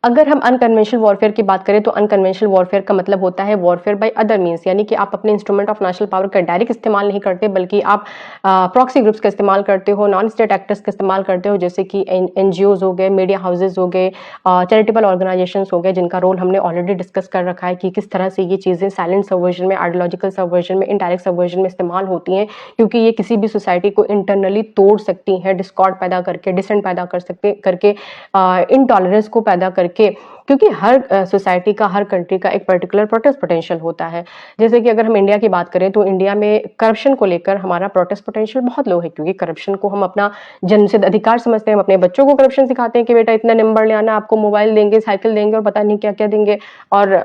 अगर हम unconventional warfare की बात करें तो अनकन्वेंशनल वॉरफेयर का मतलब होता है वॉरफेयर बाय अदर मीन्स, यानी कि आप अपने इंस्ट्रूमेंट ऑफ नेशनल पावर का डायरेक्ट इस्तेमाल नहीं करते, बल्कि आप प्रॉक्सी ग्रुप्स का इस्तेमाल करते हो, नॉन स्टेट एक्टर्स का इस्तेमाल करते हो, जैसे कि एनजीओज हो गए, मीडिया हाउसेज हो गए, चैरिटेबल ऑर्गेनाइजेशन हो गए, जिनका रोल हमने ऑलरेडी डिस्कस कर रखा है कि किस तरह से ये चीज़ें साइलेंट सबवर्जन में, आइडियोलॉजिकल सबवर्जन में, इनडायरेक्ट सबवर्जन में इस्तेमाल होती हैं, क्योंकि ये किसी भी सोसाइटी को इंटरनली तोड़ सकती हैं, डिस्कॉर्ड पैदा करके, डिसेंट पैदा करके इनटॉलरेंस को पैदा करके, क्योंकि हर सोसाइटी का, हर कंट्री का एक पर्टिकुलर प्रोटेस्ट पोटेंशियल होता है। जैसे कि अगर हम इंडिया की बात करें तो इंडिया में करप्शन को लेकर हमारा प्रोटेस्ट पोटेंशियल बहुत लो है, क्योंकि करप्शन को हम अपना जन्मसिद्ध अधिकार समझते हैं। हम अपने बच्चों को करप्शन सिखाते हैं कि बेटा इतना नंबर ले आना, आपको मोबाइल देंगे, साइकिल देंगे और पता नहीं क्या क्या देंगे। और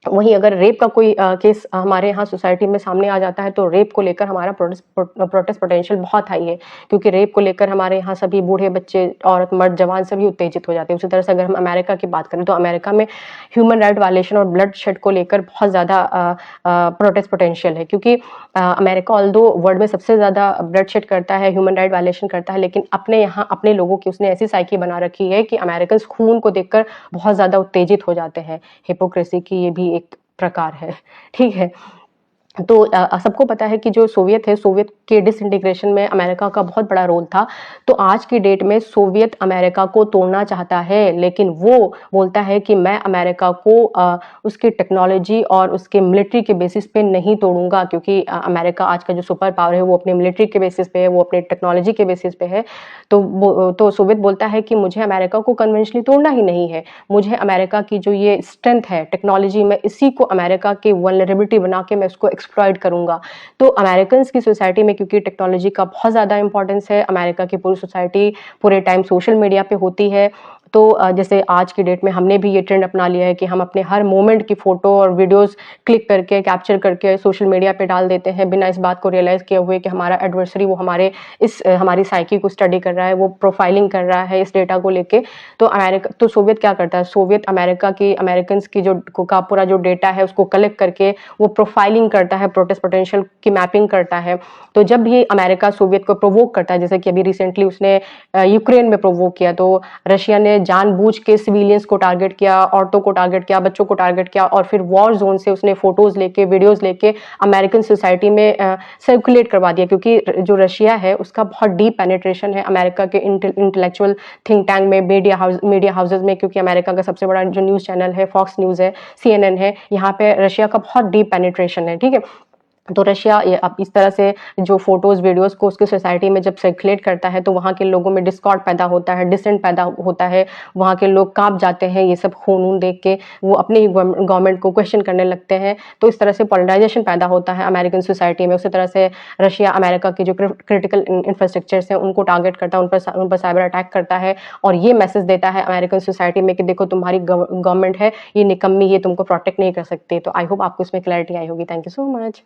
वहीं अगर रेप का कोई केस हमारे यहाँ सोसाइटी में सामने आ जाता है तो रेप को लेकर हमारा प्रोटेस्ट पोटेंशियल बहुत हाई है, क्योंकि रेप को लेकर हमारे यहाँ सभी बूढ़े, बच्चे, औरत, मर्द, जवान सभी उत्तेजित हो जाते हैं। उसी तरह से अगर हम अमेरिका की बात करें तो अमेरिका में ह्यूमन राइट वायलेशन और ब्लड शेड को लेकर बहुत ज़्यादा प्रोटेस्ट पोटेंशियल है, क्योंकि अमेरिका ऑल्दो वर्ल्ड में सबसे ज़्यादा ब्लड शेड करता है, ह्यूमन राइट वायलेशन करता है, लेकिन अपने यहाँ अपने लोगों की उसने ऐसी साइकी बना रखी है कि अमेरिकन खून को देखकर बहुत ज़्यादा उत्तेजित हो जाते हैं। हिपोक्रेसी की ये भी एक प्रकार है, ठीक है। तो सबको पता है कि जो सोवियत है, सोवियत के डिसइंटीग्रेशन में अमेरिका का बहुत बड़ा रोल था। तो आज की डेट में सोवियत अमेरिका को तोड़ना चाहता है, लेकिन वो बोलता है कि मैं अमेरिका को उसकी टेक्नोलॉजी और उसके मिलिट्री के बेसिस पे नहीं तोड़ूंगा, क्योंकि अमेरिका आज का जो सुपर पावर है वो अपने मिलिट्री के बेसिस पे है, वो अपने टेक्नोलॉजी के बेसिस पे है। तो सोवियत बोलता है कि मुझे अमेरिका को कन्वेंशनली तोड़ना ही नहीं है, मुझे अमेरिका की जो ये स्ट्रेंथ है टेक्नोलॉजी में, इसी को अमेरिका की वल्नरेबिलिटी बना के मैं उसको एक्सप्लॉइट करूंगा। तो अमेरिकन की सोसाइटी में क्योंकि टेक्नोलॉजी का बहुत ज़्यादा इंपॉर्टेंस है, अमेरिका की पूरी सोसाइटी पूरे टाइम सोशल मीडिया पे होती है। तो जैसे आज की डेट में हमने भी ये ट्रेंड अपना लिया है कि हम अपने हर मोमेंट की फ़ोटो और वीडियोस क्लिक करके, कैप्चर करके सोशल मीडिया पे डाल देते हैं, बिना इस बात को रियलाइज़ किए हुए कि हमारा एडवर्सरी वो हमारी साइकी को स्टडी कर रहा है, वो प्रोफाइलिंग कर रहा है इस डेटा को लेके। तो सोवियत क्या करता है, सोवियत अमेरिकन्स की पूरा जो डेटा है उसको कलेक्ट करके वो प्रोफाइलिंग करता है, प्रोटेस्ट पोटेंशियल की मैपिंग करता है। तो जब भी अमेरिका सोवियत को प्रोवोक करता है, जैसे कि अभी रिसेंटली उसने यूक्रेन में प्रोवोक किया, तो रशिया ने जानबूझ के सिविलियंस को टारगेट किया, औरतों को टारगेट किया, बच्चों को टारगेट किया, और फिर वॉर जोन से उसने फोटोज लेके, वीडियोज लेके अमेरिकन सोसाइटी में सर्कुलेट करवा दिया, क्योंकि जो रशिया है उसका बहुत डीप पेनिट्रेशन है अमेरिका के इंटेलेक्चुअल थिंक टैंक में, मीडिया हाउसेज में, क्योंकि अमेरिका का सबसे बड़ा जो न्यूज़ चैनल है फॉक्स न्यूज़ है, CNN है, यहाँ पे रशिया का बहुत डीप पेनिट्रेशन है, ठीक है। तो रशिया अब इस तरह से जो फोटोज वीडियोस को उसकी सोसाइटी में जब सर्कुलेट करता है तो वहाँ के लोगों में डिस्कॉर्ड पैदा होता है, डिसेंट पैदा होता है, वहाँ के लोग कांप जाते हैं, ये सब खून देख के वो अपने ही गवर्नमेंट को क्वेश्चन करने लगते हैं। तो इस तरह से पोलराइजेशन पैदा होता है अमेरिकन सोसाइटी में। उसी तरह से रशिया अमेरिका की जो क्रिटिकल इंफ्रास्ट्रक्चर्स हैं उनको टारगेट करता है, उन पर साइबर अटैक करता है, और ये मैसेज देता है अमेरिकन सोसाइटी में कि देखो तुम्हारी गवर्नमेंट है ये निकम्मी, ये तुमको प्रोटेक्ट नहीं कर सकती। तो आई होप आपको इसमें क्लैरिटी आई होगी। Thank you so much.